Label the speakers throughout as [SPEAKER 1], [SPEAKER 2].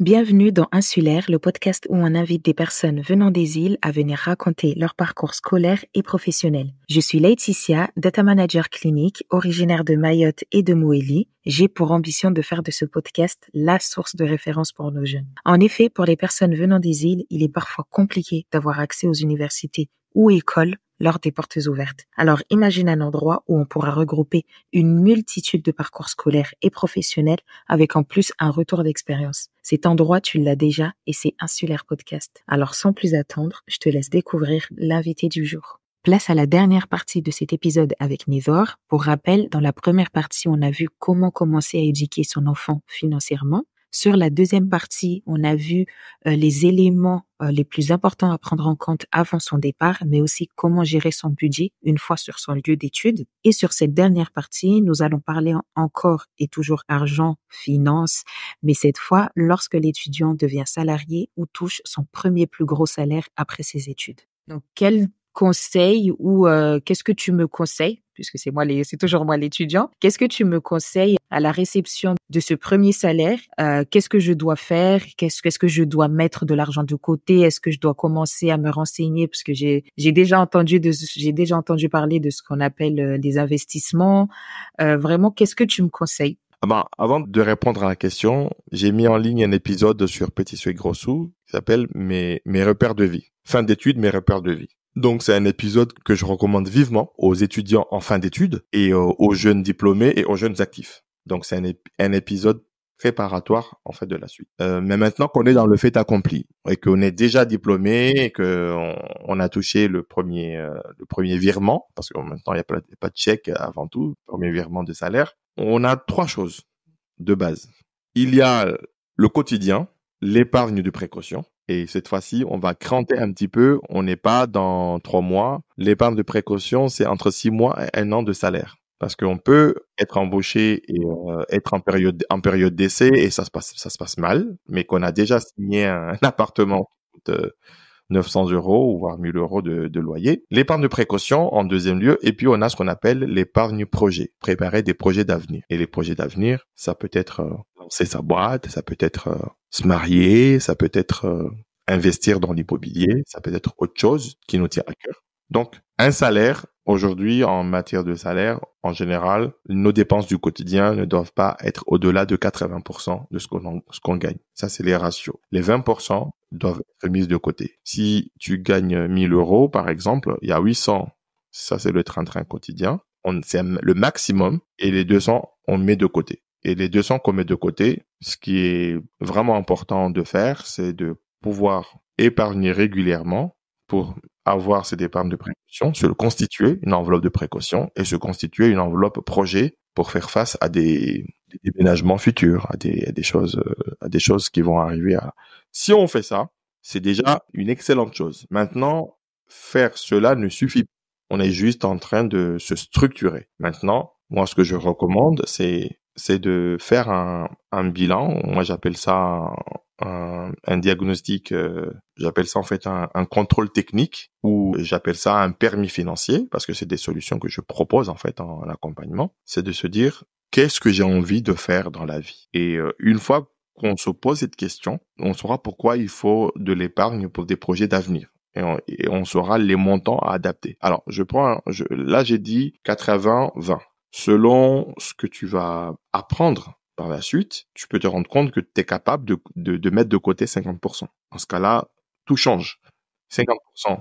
[SPEAKER 1] Bienvenue dans Insulaire, le podcast où on invite des personnes venant des îles à venir raconter leur parcours scolaire et professionnel. Je suis Laetitia, data manager clinique, originaire de Mayotte et de Moélie. J'ai pour ambition de faire de ce podcast la source de référence pour nos jeunes. En effet, pour les personnes venant des îles, il est parfois compliqué d'avoir accès aux universités ou écoles lors des portes ouvertes. Alors imagine un endroit où on pourra regrouper une multitude de parcours scolaires et professionnels avec en plus un retour d'expérience. Cet endroit, tu l'as déjà et c'est Insulaire Podcast. Alors sans plus attendre, je te laisse découvrir l'invité du jour. Place à la dernière partie de cet épisode avec Nivor. Pour rappel, dans la première partie, on a vu comment commencer à éduquer son enfant financièrement. Sur la deuxième partie, on a vu les éléments les plus importants à prendre en compte avant son départ, mais aussi comment gérer son budget une fois sur son lieu d'études. Et sur cette dernière partie, nous allons parler encore et toujours argent, finance, mais cette fois lorsque l'étudiant devient salarié ou touche son premier plus gros salaire après ses études. Donc, quel conseil ou qu'est-ce que tu me conseilles, puisque c'est toujours moi l'étudiant, qu'est-ce que tu me conseilles à la réception de ce premier salaire? Qu'est-ce que je dois faire? Qu'est-ce que je dois mettre de l'argent de côté? Est-ce que je dois commencer à me renseigner? Parce que j'ai déjà entendu parler de ce qu'on appelle des investissements. Vraiment, qu'est-ce que tu me conseilles?
[SPEAKER 2] Avant de répondre à la question, j'ai mis en ligne un épisode sur Petit Sou et Gros Sou qui s'appelle mes repères de vie. Fin d'études, mes repères de vie. Donc, c'est un épisode que je recommande vivement aux étudiants en fin d'études et aux jeunes diplômés et aux jeunes actifs. Donc, c'est un épisode préparatoire, en fait, de la suite. Mais maintenant qu'on est dans le fait accompli et qu'on est déjà diplômé et qu'on a touché le premier virement, parce que maintenant, il n'y a pas de chèque avant tout, premier virement de salaire, on a trois choses de base. Il y a le quotidien, l'épargne de précaution. Et cette fois-ci, on va cranter un petit peu. On n'est pas dans 3 mois. L'épargne de précaution, c'est entre 6 mois et 1 an de salaire. Parce qu'on peut être embauché et être en période d'essai et ça se passe mal, mais qu'on a déjà signé un appartement qui coûte 900 € ou voire 1000 € de loyer. L'épargne de précaution en deuxième lieu. Et puis, on a ce qu'on appelle l'épargne projet. Préparer des projets d'avenir. Et les projets d'avenir, ça peut être lancer sa boîte, ça peut être se marier, ça peut être investir dans l'immobilier, ça peut être autre chose qui nous tient à cœur. Donc, un salaire, aujourd'hui, en matière de salaire, en général, nos dépenses du quotidien ne doivent pas être au-delà de 80% de ce qu'on gagne. Ça, c'est les ratios. Les 20% doivent être mis de côté. Si tu gagnes 1000 €, par exemple, il y a 800. Ça, c'est le train-train quotidien. C'est le maximum. Et les 200, on met de côté. Et les 200 qu'on met de côté, ce qui est vraiment important de faire, c'est de pouvoir épargner régulièrement pour avoir cette épargne de précaution, se constituer une enveloppe de précaution et se constituer une enveloppe projet pour faire face à des déménagements futurs, à des choses qui vont arriver. Si on fait ça, c'est déjà une excellente chose. Maintenant, faire cela ne suffit pas. On est juste en train de se structurer. Maintenant, moi, ce que je recommande, c'est de faire un bilan. Moi, j'appelle ça un diagnostic, j'appelle ça en fait un contrôle technique ou j'appelle ça un permis financier parce que c'est des solutions que je propose en fait en accompagnement. C'est de se dire qu'est-ce que j'ai envie de faire dans la vie. Et une fois qu'on se pose cette question, on saura pourquoi il faut de l'épargne pour des projets d'avenir. Et on saura les montants à adapter. Alors, là, j'ai dit 80-20. Selon ce que tu vas apprendre par la suite, tu peux te rendre compte que tu es capable de mettre de côté 50%. Dans ce cas-là, tout change. 50%,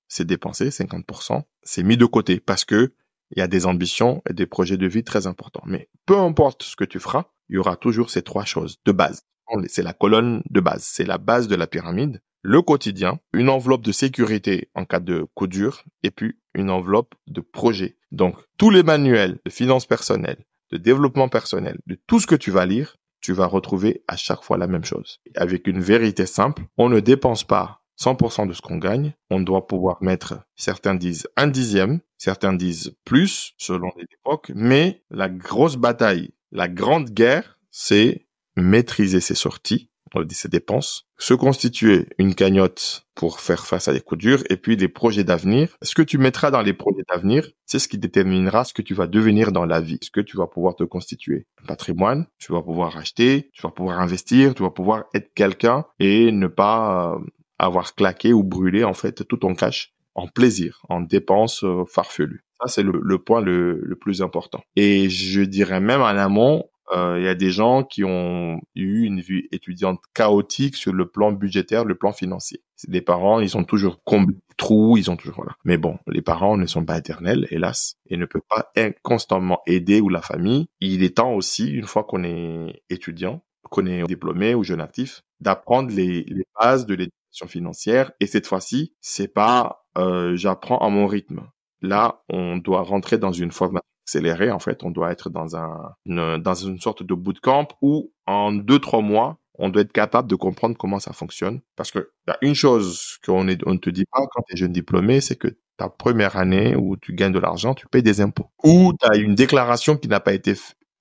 [SPEAKER 2] c'est dépensé, 50%, c'est mis de côté parce que il y a des ambitions et des projets de vie très importants. Mais peu importe ce que tu feras, il y aura toujours ces trois choses de base. C'est la colonne de base, c'est la base de la pyramide. Le quotidien, une enveloppe de sécurité en cas de coup dur, et puis une enveloppe de projet. Donc, tous les manuels de finances personnelles, de développement personnel, de tout ce que tu vas lire, tu vas retrouver à chaque fois la même chose. Avec une vérité simple, on ne dépense pas 100% de ce qu'on gagne. On doit pouvoir mettre, certains disent 1/10, certains disent plus, selon les époques, mais la grosse bataille, la grande guerre, c'est maîtriser ses sorties on dit ses dépenses, se constituer une cagnotte pour faire face à des coups durs, et puis des projets d'avenir. Ce que tu mettras dans les projets d'avenir, c'est ce qui déterminera ce que tu vas devenir dans la vie, ce que tu vas pouvoir te constituer. Un patrimoine, tu vas pouvoir acheter, tu vas pouvoir investir, tu vas pouvoir être quelqu'un et ne pas avoir claqué ou brûlé en fait tout ton cash en plaisir, en dépenses farfelues. Ça, c'est le point le plus important. Et je dirais même en amont, il y a des gens qui ont eu une vie étudiante chaotique sur le plan budgétaire, le plan financier. C'est des parents, ils ont toujours comblé le trou, ils ont toujours, voilà. Mais bon, les parents ne sont pas éternels, hélas, et ne peuvent pas constamment aider ou la famille. Il est temps aussi, une fois qu'on est étudiant, qu'on est diplômé ou jeune actif, d'apprendre les bases de l'éducation financière. Et cette fois-ci, c'est pas j'apprends à mon rythme. Là, on doit rentrer dans une formation accélérée. En fait, on doit être dans une sorte de bootcamp où en 2-3 mois, on doit être capable de comprendre comment ça fonctionne. Parce que y a une chose on ne te dit pas quand tu es jeune diplômé, c'est que ta première année où tu gagnes de l'argent, tu payes des impôts. Ou tu as une déclaration qui n'a pas été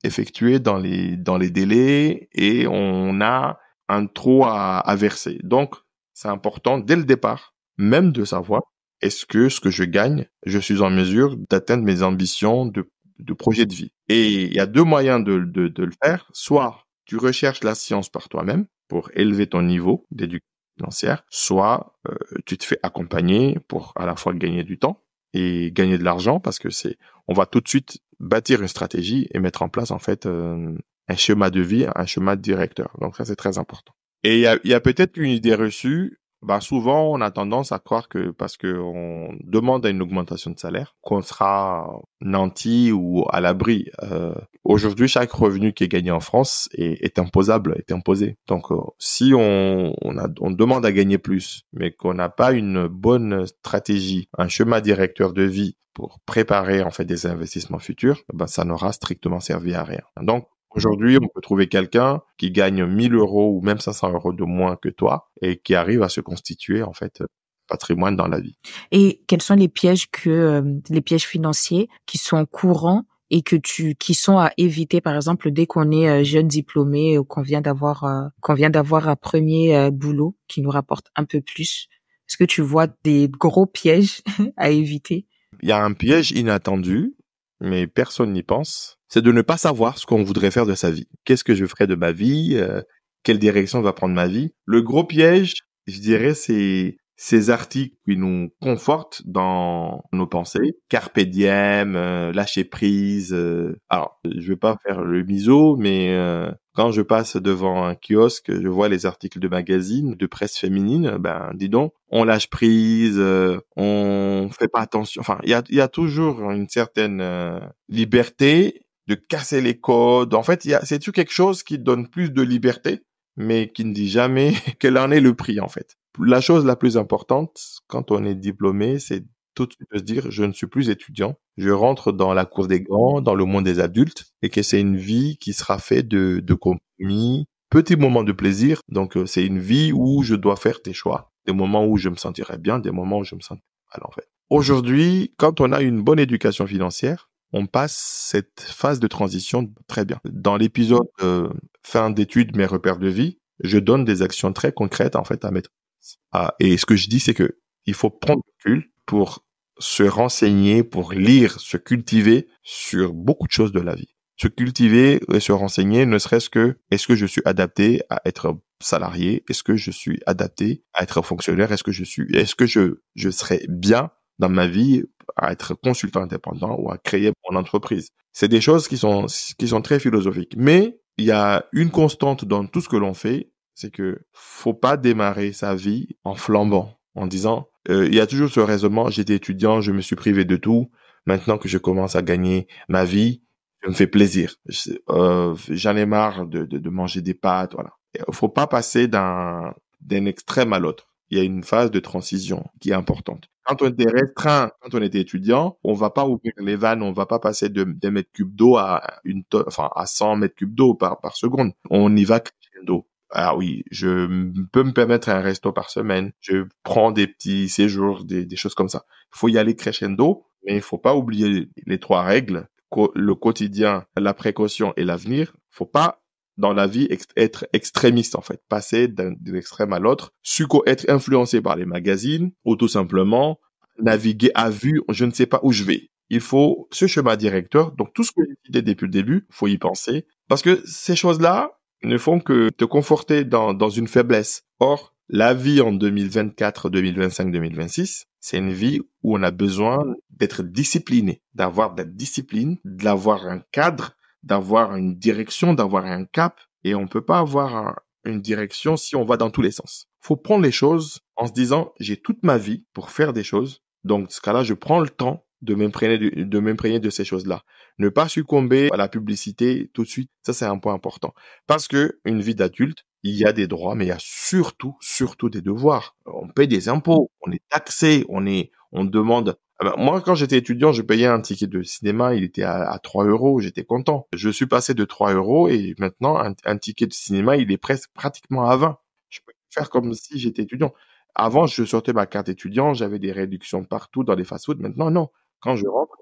[SPEAKER 2] effectuée dans les délais et on a un trop à verser. Donc, c'est important dès le départ, même de savoir est-ce que ce que je gagne, je suis en mesure d'atteindre mes ambitions de projet de vie. Et il y a deux moyens de le faire. Soit tu recherches la science par toi-même pour élever ton niveau d'éducation financière, soit tu te fais accompagner pour à la fois gagner du temps et gagner de l'argent parce que on va tout de suite bâtir une stratégie et mettre en place en fait un schéma de vie, un schéma directeur. Donc ça c'est très important. Et il y a peut-être une idée reçue. Souvent, on a tendance à croire que parce que on demande à une augmentation de salaire, qu'on sera nanti ou à l'abri. Aujourd'hui, chaque revenu qui est gagné en France est imposable, est imposé. Donc, si on demande à gagner plus, mais qu'on n'a pas une bonne stratégie, un schéma directeur de vie pour préparer en fait des investissements futurs, ça n'aura strictement servi à rien. Donc, aujourd'hui, on peut trouver quelqu'un qui gagne 1 000 € ou même 500 € de moins que toi et qui arrive à se constituer, en fait, patrimoine dans la vie.
[SPEAKER 1] Et quels sont les pièges les pièges financiers qui sont courants et qui sont à éviter, par exemple, dès qu'on est jeune diplômé ou qu'on vient d'avoir un premier boulot qui nous rapporte un peu plus? Est-ce que tu vois des gros pièges à éviter?
[SPEAKER 2] Il y a un piège inattendu, mais personne n'y pense. C'est de ne pas savoir ce qu'on voudrait faire de sa vie. Qu'est-ce que je ferai de ma vie? Quelle direction va prendre ma vie? Le gros piège, je dirais, c'est ces articles qui nous confortent dans nos pensées. Carpe diem, lâcher prise. Alors, je vais pas faire le miso, mais quand je passe devant un kiosque, je vois les articles de magazines, de presse féminine, dis donc, on lâche prise, on fait pas attention. Enfin, il y a toujours une certaine liberté de casser les codes. En fait, c'est toujours quelque chose qui donne plus de liberté, mais qui ne dit jamais quel en est le prix, en fait. La chose la plus importante, quand on est diplômé, c'est tout de suite de se dire, je ne suis plus étudiant, je rentre dans la cour des grands, dans le monde des adultes, et que c'est une vie qui sera faite de compromis, petits moments de plaisir. Donc, c'est une vie où je dois faire des choix, des moments où je me sentirai bien, des moments où je me sentirai mal, en fait. Aujourd'hui, quand on a une bonne éducation financière, on passe cette phase de transition très bien. Dans l'épisode fin d'études, mes repères de vie, je donne des actions très concrètes, en fait, à mettre. Et ce que je dis, c'est que il faut prendre le recul pour se renseigner, pour lire, se cultiver sur beaucoup de choses de la vie. Se cultiver et se renseigner, ne serait-ce que, est-ce que je suis adapté à être salarié? Est-ce que je suis adapté à être fonctionnaire? Est-ce que je serais bien dans ma vie à être consultant indépendant ou à créer mon entreprise? C'est des choses qui sont très philosophiques. Mais il y a une constante dans tout ce que l'on fait, c'est que faut pas démarrer sa vie en flambant, en disant, il y a toujours ce raisonnement, j'étais étudiant, je me suis privé de tout, maintenant que je commence à gagner ma vie, je me fais plaisir. J'en ai marre de manger des pâtes, voilà. Faut pas passer d'un extrême à l'autre. Il y a une phase de transition qui est importante. Quand on était restreint, quand on était étudiant, on va pas ouvrir les vannes, on va pas passer de 2 mètres cubes d'eau à à 100 mètres cubes d'eau par seconde. On y va crescendo. Ah oui, je peux me permettre un resto par semaine. Je prends des petits séjours, des choses comme ça. Il faut y aller crescendo, mais il faut pas oublier les 3 règles. Le quotidien, la précaution et l'avenir. Faut pas dans la vie être extrémiste en fait, passer d'un extrême à l'autre, être influencé par les magazines ou tout simplement naviguer à vue, je ne sais pas où je vais. Il faut ce schéma directeur, donc tout ce que j'ai dit depuis le début, faut y penser, parce que ces choses-là ne font que te conforter dans une faiblesse. Or, la vie en 2024, 2025, 2026, c'est une vie où on a besoin d'être discipliné, d'avoir de la discipline, d'avoir un cadre, d'avoir une direction, d'avoir un cap. Et on peut pas avoir une direction si on va dans tous les sens. Faut prendre les choses en se disant, j'ai toute ma vie pour faire des choses. Donc, dans ce cas-là, je prends le temps de m'imprégner de ces choses-là. Ne pas succomber à la publicité tout de suite. Ça, c'est un point important. Parce que une vie d'adulte, il y a des droits, mais il y a surtout des devoirs. On paie des impôts, on est taxé, on demande. Moi, quand j'étais étudiant, je payais un ticket de cinéma, il était à 3 euros, j'étais content. Je suis passé de 3 euros et maintenant, un ticket de cinéma, il est presque pratiquement à 20. Je peux faire comme si j'étais étudiant. Avant, je sortais ma carte étudiant, j'avais des réductions partout dans les fast-foods. Maintenant, non. Quand je rentre,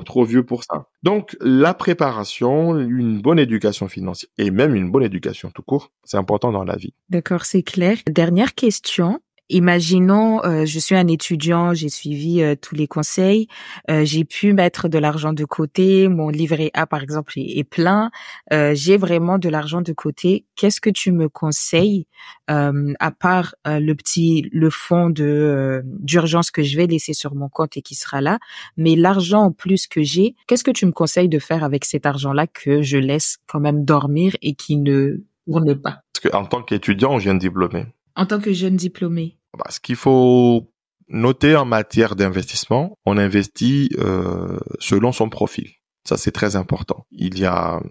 [SPEAKER 2] trop vieux pour ça. Donc, la préparation, une bonne éducation financière et même une bonne éducation tout court, c'est important dans la vie.
[SPEAKER 1] D'accord, c'est clair. Dernière question. Imaginons, je suis un étudiant, j'ai suivi tous les conseils, j'ai pu mettre de l'argent de côté, mon livret A par exemple est plein, j'ai vraiment de l'argent de côté. Qu'est-ce que tu me conseilles, à part le fonds d'urgence que je vais laisser sur mon compte et qui sera là, mais l'argent en plus que j'ai, qu'est-ce que tu me conseilles de faire avec cet argent-là que je laisse quand même dormir et qui ne tourne pas?
[SPEAKER 2] Parce qu'en tant qu'étudiant, je viens de diplômer.
[SPEAKER 1] En tant que jeune diplômé.
[SPEAKER 2] Ce qu'il faut noter en matière d'investissement, on investit selon son profil. Ça, c'est très important. Il y a,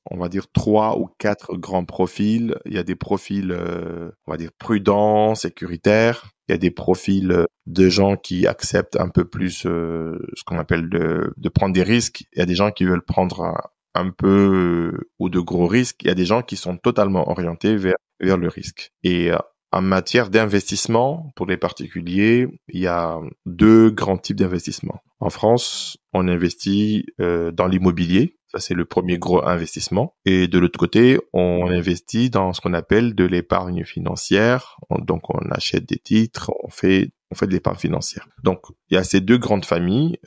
[SPEAKER 2] on va dire, 3 ou 4 grands profils. Il y a des profils, on va dire, prudents, sécuritaires. Il y a des profils de gens qui acceptent un peu plus ce qu'on appelle de prendre des risques. Il y a des gens qui veulent prendre un peu ou de gros risques. Il y a des gens qui sont totalement orientés vers le risque. Et en matière d'investissement, pour les particuliers, il y a 2 grands types d'investissements. En France, on investit dans l'immobilier. Ça, c'est le premier gros investissement. Et de l'autre côté, on investit dans ce qu'on appelle de l'épargne financière. Donc, on achète des titres, on fait de l'épargne financière. Donc, il y a ces 2 grandes familles.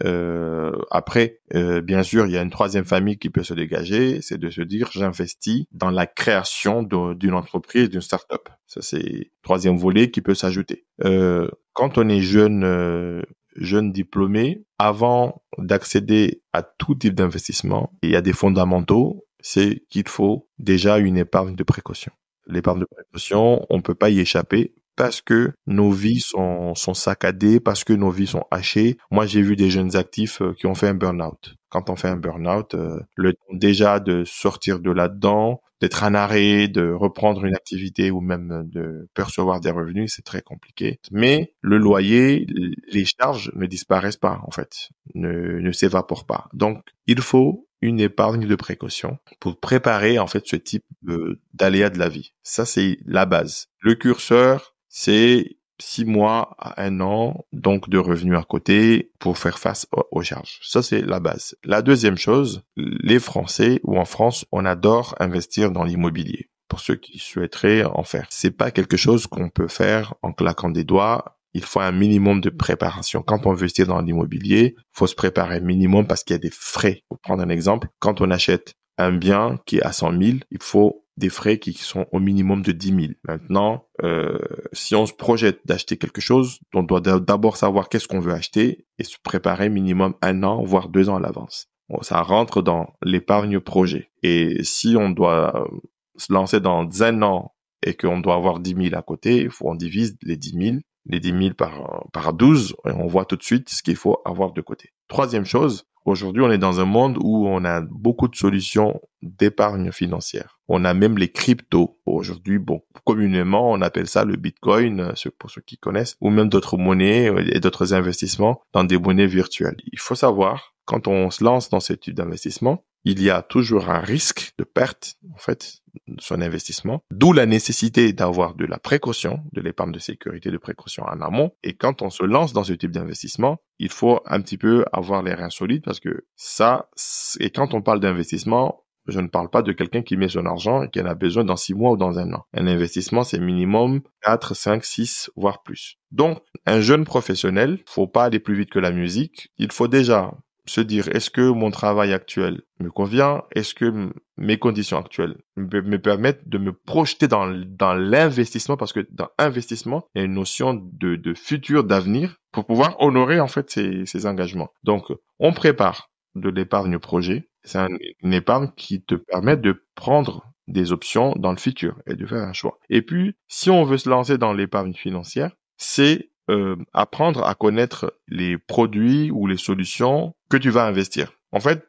[SPEAKER 2] Après, bien sûr, il y a une 3e famille qui peut se dégager, c'est de se dire, j'investis dans la création d'une entreprise, d'une start-up. Ça, c'est le 3e volet qui peut s'ajouter. Quand on est jeune diplômé, avant d'accéder à tout type d'investissement, il y a des fondamentaux, c'est qu'il faut déjà une épargne de précaution. L'épargne de précaution, on peut pas y échapper parce que nos vies sont saccadées, parce que nos vies sont hachées. Moi, j'ai vu des jeunes actifs qui ont fait un burn-out. Quand on fait un burn-out, le temps déjà de sortir de là-dedans, d'être en arrêt, de reprendre une activité ou même de percevoir des revenus, c'est très compliqué. Mais le loyer, les charges ne disparaissent pas, en fait, ne s'évaporent pas. Donc, il faut une épargne de précaution pour préparer, en fait, ce type d'aléas de la vie. Ça, c'est la base. Le curseur, c'est 6 mois à 1 an, donc de revenus à côté pour faire face aux charges. Ça, c'est la base. La deuxième chose, les Français ou en France, on adore investir dans l'immobilier. Pour ceux qui souhaiteraient en faire. C'est pas quelque chose qu'on peut faire en claquant des doigts. Il faut un minimum de préparation. Quand on investit dans l'immobilier, faut se préparer minimum parce qu'il y a des frais. Pour prendre un exemple, quand on achète un bien qui est à 100 000, il faut des frais qui sont au minimum de 10 000. Maintenant, si on se projette d'acheter quelque chose, on doit d'abord savoir qu'est-ce qu'on veut acheter et se préparer minimum 1 an, voire 2 ans à l'avance. Bon, ça rentre dans l'épargne projet. Et si on doit se lancer dans 1 an et qu'on doit avoir 10 000 à côté, il faut on divise les 10 000 par 12 et on voit tout de suite ce qu'il faut avoir de côté. Troisième chose, aujourd'hui, on est dans un monde où on a beaucoup de solutions d'épargne financière. On a même les cryptos. Aujourd'hui, bon, communément, on appelle ça le Bitcoin, pour ceux qui connaissent, ou même d'autres monnaies et d'autres investissements dans des monnaies virtuelles. Il faut savoir, quand on se lance dans ce type d'investissement, il y a toujours un risque de perte, en fait, de son investissement. D'où la nécessité d'avoir de la précaution, de l'épargne de sécurité de précaution en amont. Et quand on se lance dans ce type d'investissement, il faut un petit peu avoir les reins solides parce que ça, et quand on parle d'investissement, Je ne parle pas de quelqu'un qui met son argent et qui en a besoin dans 6 mois ou dans un an. Un investissement, c'est minimum 4, 5, 6, voire plus. Donc, un jeune professionnel, faut pas aller plus vite que la musique. Il faut déjà se dire, est-ce que mon travail actuel me convient? Est-ce que mes conditions actuelles me permettent de me projeter dans l'investissement? Parce que dans l'investissement, il y a une notion de futur, d'avenir, pour pouvoir honorer, en fait, ces engagements. Donc, on prépare de l'épargne projet. C'est une épargne qui te permet de prendre des options dans le futur et de faire un choix. Et puis, si on veut se lancer dans l'épargne financière, c'est apprendre à connaître les produits ou les solutions que tu vas investir. En fait,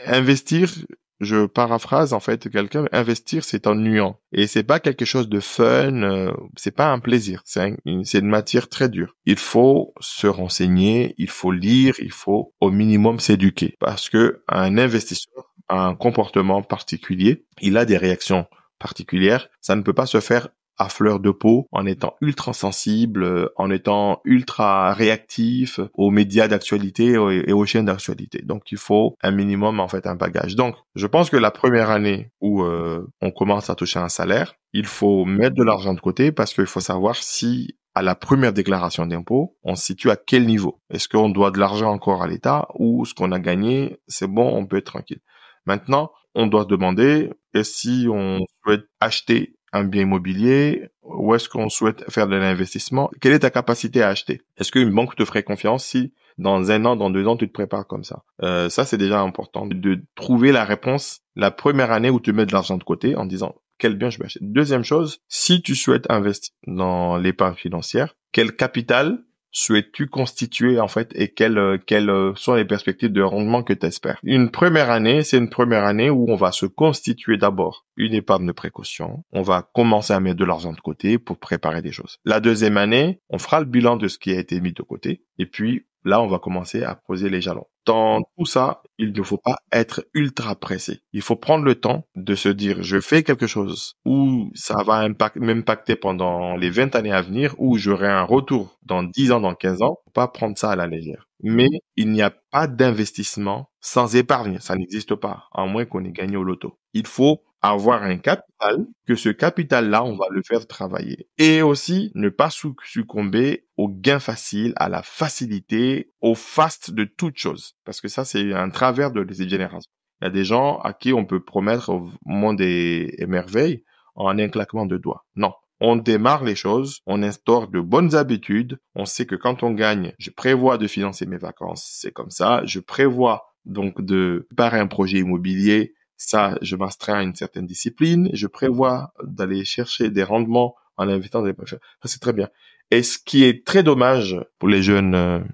[SPEAKER 2] investir, je paraphrase en fait quelqu'un, investir c'est ennuyant et c'est pas quelque chose de fun, c'est pas un plaisir, c'est une matière très dure. Il faut se renseigner, il faut lire, il faut au minimum s'éduquer parce que un investisseur a un comportement particulier, il a des réactions particulières, ça ne peut pas se faire à fleur de peau, en étant ultra sensible, en étant ultra réactif aux médias d'actualité et aux chaînes d'actualité. Donc, il faut un minimum, en fait, un bagage. Donc, je pense que la première année où on commence à toucher un salaire, il faut mettre de l'argent de côté parce qu'il faut savoir si, à la première déclaration d'impôt, on se situe à quel niveau. Est-ce qu'on doit de l'argent encore à l'État ou ce qu'on a gagné, c'est bon, on peut être tranquille. Maintenant, on doit se demander, est-ce si on souhaite acheter un bien immobilier, ou est-ce qu'on souhaite faire de l'investissement? Quelle est ta capacité à acheter? Est-ce qu'une banque te ferait confiance si dans 1 an, dans 2 ans, tu te prépares comme ça? Ça, c'est déjà important de trouver la réponse la première année où tu mets de l'argent de côté en disant quel bien je vais acheter. Deuxième chose, si tu souhaites investir dans l'épargne financière, quel capital souhaites-tu constituer en fait et quelles sont les perspectives de rendement que tu espères? Une première année, c'est une première année où on va se constituer d'abord une épargne de précaution. On va commencer à mettre de l'argent de côté pour préparer des choses. La deuxième année, on fera le bilan de ce qui a été mis de côté et puis là, on va commencer à poser les jalons. Dans tout ça, il ne faut pas être ultra pressé. Il faut prendre le temps de se dire, je fais quelque chose où ça va m'impacter pendant les 20 années à venir, où j'aurai un retour dans 10 ans, dans 15 ans. Faut pas prendre ça à la légère. Mais il n'y a pas d'investissement sans épargne. Ça n'existe pas, à moins qu'on ait gagné au loto. Il faut avoir un capital, que ce capital-là, on va le faire travailler. Et aussi, ne pas succomber au gain facile, à la facilité, au fast de toute chose. Parce que ça, c'est un travers de ces générations. Il y a des gens à qui on peut promettre au monde des merveilles en un claquement de doigts. Non. On démarre les choses, on instaure de bonnes habitudes. On sait que quand on gagne, je prévois de financer mes vacances, c'est comme ça. Je prévois donc de préparer un projet immobilier. Ça, je m'astreins à une certaine discipline. Je prévois d'aller chercher des rendements en invitant des préfets. Ça, c'est très bien. Et ce qui est très dommage pour les jeunes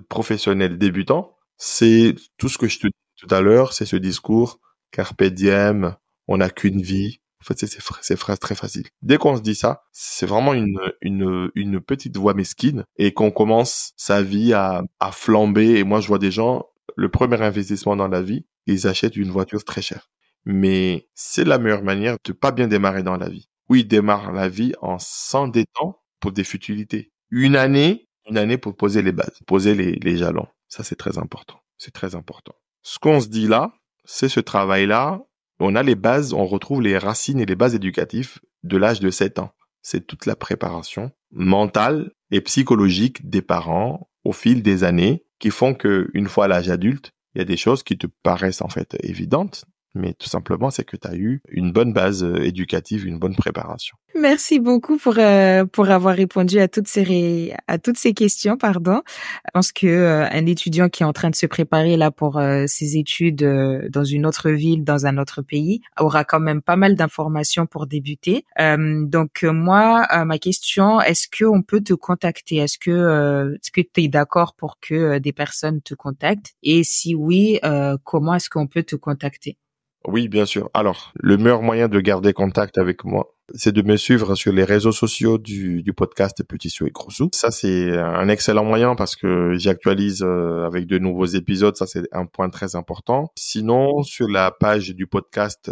[SPEAKER 2] professionnels débutants, c'est tout ce que je te dis tout à l'heure, c'est ce discours carpe diem, on n'a qu'une vie. En fait, c'est ces phrases très faciles. Dès qu'on se dit ça, c'est vraiment une petite voix mesquine et qu'on commence sa vie à flamber. Et moi, je vois des gens, le premier investissement dans la vie, ils achètent une voiture très chère. Mais c'est la meilleure manière de pas bien démarrer dans la vie. Oui, ils démarrent la vie en s'endettant pour des futilités. Une année pour poser les bases, poser les jalons. Ça, c'est très important. C'est très important. Ce qu'on se dit là, c'est ce travail-là. On a les bases, on retrouve les racines et les bases éducatives de l'âge de 7 ans. C'est toute la préparation mentale et psychologique des parents au fil des années qui font que une fois à l'âge adulte, il y a des choses qui te paraissent en fait évidentes, mais tout simplement c'est que tu as eu une bonne base éducative, une bonne préparation.
[SPEAKER 1] Merci beaucoup pour avoir répondu à toutes ces questions, pardon. Je pense que un étudiant qui est en train de se préparer là pour ses études dans une autre ville, dans un autre pays, aura quand même pas mal d'informations pour débuter. Donc moi, ma question, est-ce que on peut te contacter? Est-ce que tu es d'accord pour que des personnes te contactent? Et si oui, comment est-ce qu'on peut te contacter?
[SPEAKER 2] Oui, bien sûr. Alors, le meilleur moyen de garder contact avec moi, c'est de me suivre sur les réseaux sociaux du podcast Petit Sou et Gros Sou. Ça, c'est un excellent moyen parce que j'actualise avec de nouveaux épisodes. Ça, c'est un point très important. Sinon, sur la page du podcast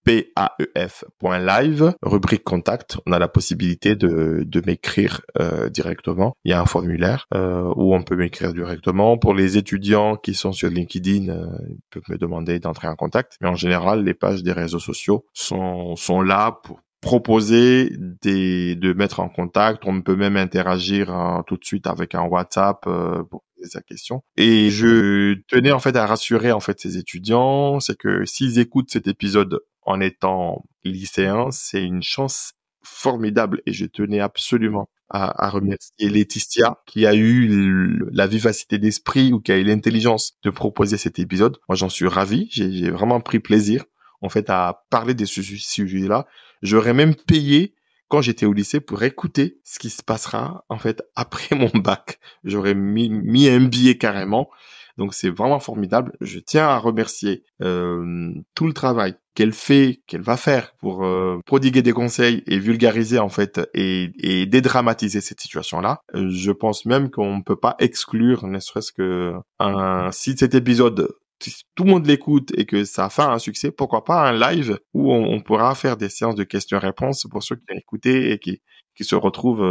[SPEAKER 2] paef.live, rubrique contact. On a la possibilité de m'écrire directement. Il y a un formulaire où on peut m'écrire directement. Pour les étudiants qui sont sur LinkedIn, ils peuvent me demander d'entrer en contact. Mais en général, les pages des réseaux sociaux sont là pour proposer de mettre en contact. On peut même interagir tout de suite avec un WhatsApp pour poser sa question. Et je tenais en fait à rassurer en fait ces étudiants, c'est que s'ils écoutent cet épisode en étant lycéens, c'est une chance formidable et je tenais absolument à remercier Laetitia qui a eu la vivacité d'esprit ou qui a eu l'intelligence de proposer cet épisode. Moi, j'en suis ravi. J'ai vraiment pris plaisir en fait à parler de ce sujet-là. J'aurais même payé quand j'étais au lycée pour écouter ce qui se passera en fait après mon bac. J'aurais mis un billet carrément. Donc c'est vraiment formidable. Je tiens à remercier tout le travail qu'elle va faire pour prodiguer des conseils et vulgariser en fait et dédramatiser cette situation-là. Je pense même qu'on ne peut pas exclure, ne serait-ce que si cet épisode, si tout le monde l'écoute et que ça fait un succès, pourquoi pas un live où on pourra faire des séances de questions-réponses pour ceux qui ont écouté et qui se retrouvent,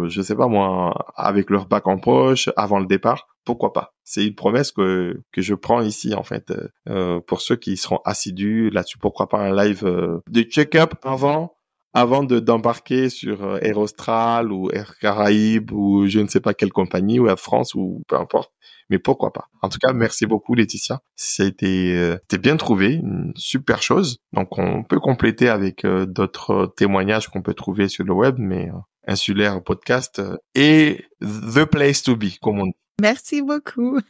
[SPEAKER 2] je sais pas moi, avec leur bac en poche avant le départ. Pourquoi pas? C'est une promesse que je prends ici en fait pour ceux qui seront assidus là-dessus. Pourquoi pas un live de check-up avant d'embarquer sur Air Austral ou Air Caraïbes ou je ne sais pas quelle compagnie ou Air France ou peu importe. Mais pourquoi pas? En tout cas, merci beaucoup Laetitia. C'était bien trouvé, une super chose. Donc on peut compléter avec d'autres témoignages qu'on peut trouver sur le web, mais Insulaire Podcast est the place to be, comme on dit.
[SPEAKER 1] Merci beaucoup.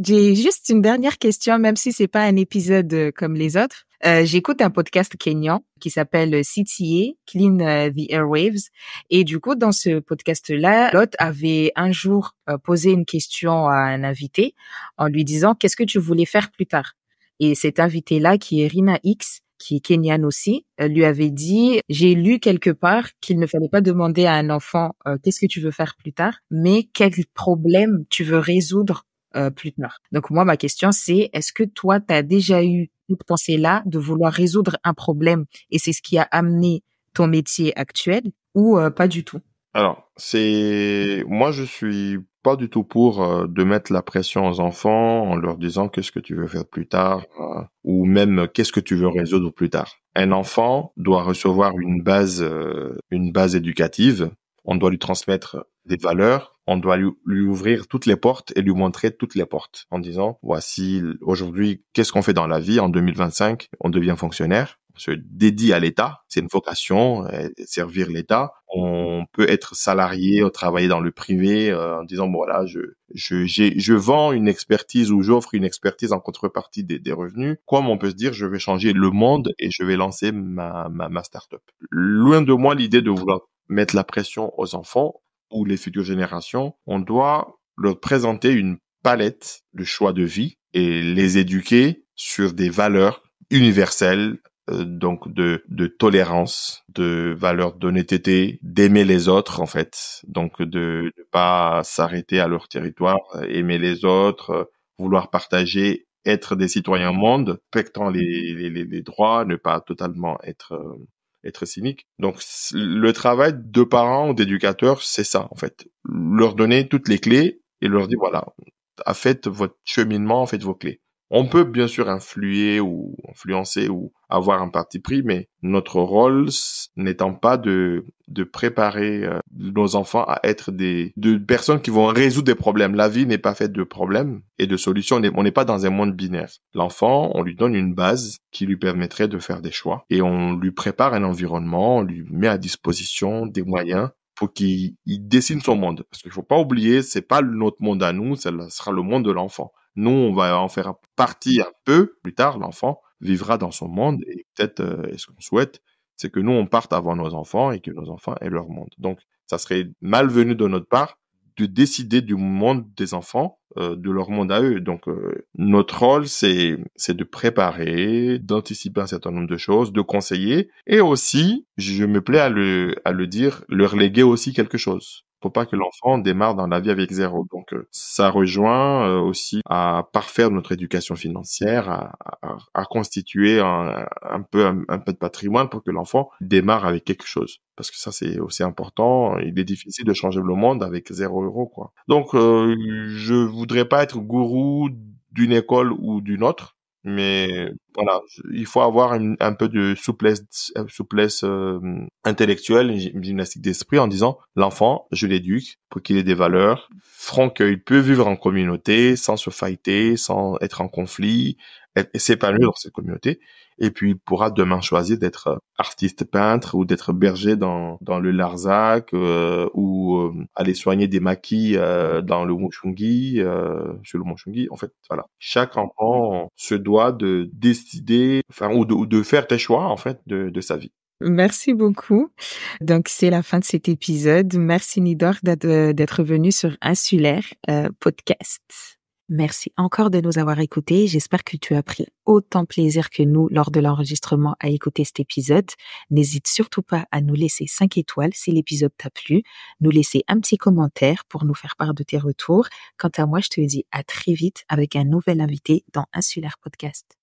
[SPEAKER 1] J'ai juste une dernière question, même si c'est pas un épisode comme les autres. J'écoute un podcast kényan qui s'appelle CTA, Clean the Airwaves. Et du coup, dans ce podcast-là, l'hôte avait un jour posé une question à un invité en lui disant « Qu'est-ce que tu voulais faire plus tard ?» Et cet invité-là, qui est Rina X, qui est kenyane aussi, lui avait dit « J'ai lu quelque part qu'il ne fallait pas demander à un enfant qu'est-ce que tu veux faire plus tard, mais quel problème tu veux résoudre plus tard. » Donc moi, ma question, c'est est-ce que toi, tu as déjà eu cette pensée-là de vouloir résoudre un problème et c'est ce qui a amené ton métier actuel ou pas du tout?
[SPEAKER 2] Alors, moi, je suis pas du tout pour de mettre la pression aux enfants en leur disant qu'est-ce que tu veux faire plus tard ou même qu'est-ce que tu veux résoudre plus tard. Un enfant doit recevoir une base éducative. On doit lui transmettre des valeurs. On doit lui ouvrir toutes les portes et lui montrer toutes les portes en disant voici aujourd'hui qu'est-ce qu'on fait dans la vie en 2025. On devient fonctionnaire. On se dédie à l'État, c'est une vocation, servir l'État. On peut être salarié, travailler dans le privé en disant bon, voilà, je vends une expertise ou j'offre une expertise en contrepartie des revenus. Comme on peut se dire je vais changer le monde et je vais lancer ma start-up. Loin de moi l'idée de vouloir mettre la pression aux enfants ou les futures générations. On doit leur présenter une palette de choix de vie et les éduquer sur des valeurs universelles, donc de tolérance, de valeurs d'honnêteté, d'aimer les autres en fait, donc de ne pas s'arrêter à leur territoire, aimer les autres, vouloir partager, être des citoyens monde, respectant les droits, ne pas totalement être cynique. Donc le travail de parents ou d'éducateurs, c'est ça en fait, leur donner toutes les clés et leur dire voilà, faites votre cheminement, faites vos clés. On peut bien sûr influer ou influencer ou avoir un parti pris, mais notre rôle n'étant pas de préparer nos enfants à être de personnes qui vont résoudre des problèmes. La vie n'est pas faite de problèmes et de solutions. On n'est pas dans un monde binaire. L'enfant, on lui donne une base qui lui permettrait de faire des choix et on lui prépare un environnement, on lui met à disposition des moyens pour qu'il dessine son monde. Parce qu'il faut pas oublier, c'est pas notre monde à nous, ça sera le monde de l'enfant. Nous, on va en faire partie un peu. Plus tard, l'enfant vivra dans son monde et peut-être, ce qu'on souhaite, c'est que nous, on parte avant nos enfants et que nos enfants aient leur monde. Donc, ça serait malvenu de notre part de décider du monde des enfants, de leur monde à eux. Donc, notre rôle, c'est de préparer, d'anticiper un certain nombre de choses, de conseiller et aussi, je me plais à le dire, leur léguer aussi quelque chose. Faut pas que l'enfant démarre dans la vie avec zéro. Donc, ça rejoint aussi à parfaire notre éducation financière, à constituer un peu de patrimoine pour que l'enfant démarre avec quelque chose. Parce que ça, c'est aussi important. Il est difficile de changer le monde avec 0 €, quoi. Donc, je voudrais pas être gourou d'une école ou d'une autre. Mais voilà, il faut avoir un peu de souplesse intellectuelle, une gymnastique d'esprit en disant l'enfant, je l'éduque pour qu'il ait des valeurs, feront qu'il peut vivre en communauté sans se fighter, sans être en conflit, et s'épanouir dans cette communauté. Et puis il pourra demain choisir d'être artiste peintre ou d'être berger dans le Larzac ou aller soigner des maquis dans le Mushungi, sur le Mushungi. En fait, voilà. Chaque enfant se doit de décider, enfin, ou de faire des choix, en fait, de sa vie.
[SPEAKER 1] Merci beaucoup. Donc, c'est la fin de cet épisode. Merci Nidor d'être venu sur Insulaire podcast. Merci encore de nous avoir écoutés. J'espère que tu as pris autant plaisir que nous lors de l'enregistrement à écouter cet épisode. N'hésite surtout pas à nous laisser 5 étoiles si l'épisode t'a plu, nous laisser un petit commentaire pour nous faire part de tes retours. Quant à moi, je te dis à très vite avec un nouvel invité dans Insulaire Podcast.